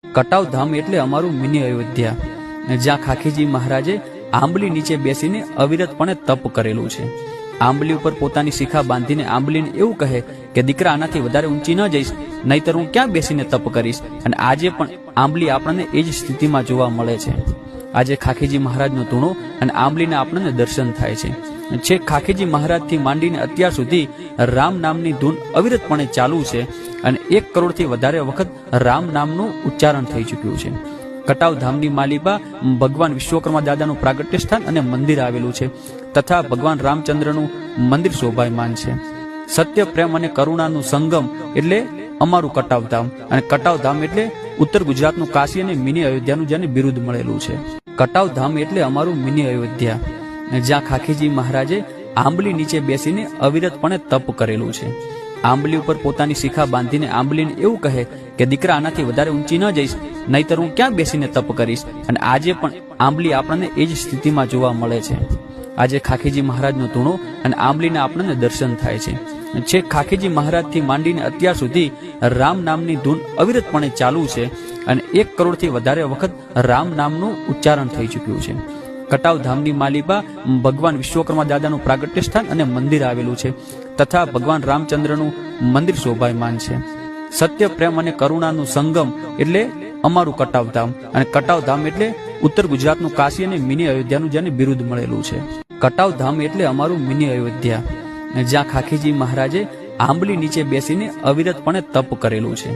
કટાવ ધામ એટલે અમારું મિની અયોધ્યા, જ્યાં ખાખીજી મહારાજે આંબલી નીચે બેસીને અવિરતપણે તપ કરેલું છે. આંબલી ઉપર પોતાની શિખા બાંધીને આંબલીને એવું કહે કે દીકરા, આનાથી વધારે ઊંચી ન જઈશ, નહીતર હું ક્યાં બેસીને તપ કરીશ. અને આજે પણ આંબલી આપણને એ જ સ્થિતિમાં જોવા મળે છે. આજે ખાખીજી મહારાજનો ધૂણો અને આંબલીના આપણને દર્શન થાય છે. છેક ખાખીજી મહારાજથી માંડીને અત્યાર સુધી રામ નામની ધૂન અવિરતપણે ચાલુ છે અને 1 કરોડથી વધારે વખત રામ નામનું ઉચ્ચારણ થઈ ચૂક્યું છે. કટાવ ધામની માલિપા ભગવાન વિશ્વકર્મા દાદાનું પ્રાગટ્ય સ્થાન અને મંદિર આવેલું છે તથા ભગવાન રામચંદ્રનું મંદિર શોભાયમાન છે. સત્ય, પ્રેમ અને કરુણાનું સંગમ એટલે અમારું કટાવ ધામ. અને કટાવ ધામ એટલે ઉત્તર ગુજરાતનું કાશી અને મિની અયોધ્યાનું જેને બિરુદ મળેલું છે. કટાવ ધામ એટલે અમારું મિની અયોધ્યા, જ્યાં ખાખીજી મહારાજે આંબલી નીચે બેસીને અવિરતપણે તપ કરેલું છે. આંબલી ઉપર પોતાની શિખા બાંધીને આંબલીને એવું કહે કે દીકરા, આનાથી વધારે ઊંચી ન જઈશ, નહીતર હું ક્યાં બેસીને તપ કરીશ. અને આજે પણ આંબલી આપણને એ જ સ્થિતિમાં જોવા મળે છે. આજે ખાખીજી મહારાજનો ધૂણો અને આંબલીના આપણને દર્શન થાય છે. છેક ખાખીજી મહારાજથી માંડીને અત્યાર સુધી રામ નામની ધૂન અવિરતપણે ચાલુ છે અને 1 કરોડથી વધારે વખત રામ નામનું ઉચ્ચારણ થઈ ચૂક્યું છે. કટાવ ધામની માલિપા ભગવાન વિશ્વકર્મા દાદાનું પ્રાગટ્ય સ્થાન અને મંદિર આવેલું છે તથા ભગવાન રામચંદ્રનું મંદિર શોભાયમાન છે. સત્ય, પ્રેમ અને કરુણાનું સંગમ એટલે અમારું કટાવ ધામ. અને કટાવ ધામ એટલે ઉત્તર ગુજરાતનું કાશી અને મિની અયોધ્યાનું જેને બિરુદ મળેલું છે. કટાવ ધામ એટલે અમારું મિની અયોધ્યા, જ્યાં ખાખીજી મહારાજે આંબલી નીચે બેસીને અવિરતપણે તપ કરેલું છે.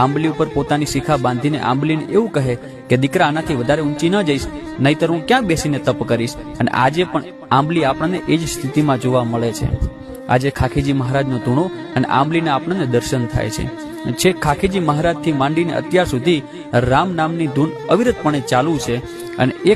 આંબલી ઉપર પોતાની શિખા બાંધીને આંબલીને એવું કહે કે દીકરા, આનાથી વધારે ઊંચી ન જઈશ, નહીતર હું ક્યાં બેસીને તપ કરીશ. અને આજે પણ આંબલી આપણને એ જ સ્થિતિમાં જોવા મળે છે. આજે ખાખીજી મહારાજનો ધૂણો અને આંબલીના આપણને દર્શન થાય છે. છેક ખાખીજી મહારાજથી માંડીને અત્યાર સુધી રામ નામની ધૂન અવિરતપણે ચાલુ છે અને 1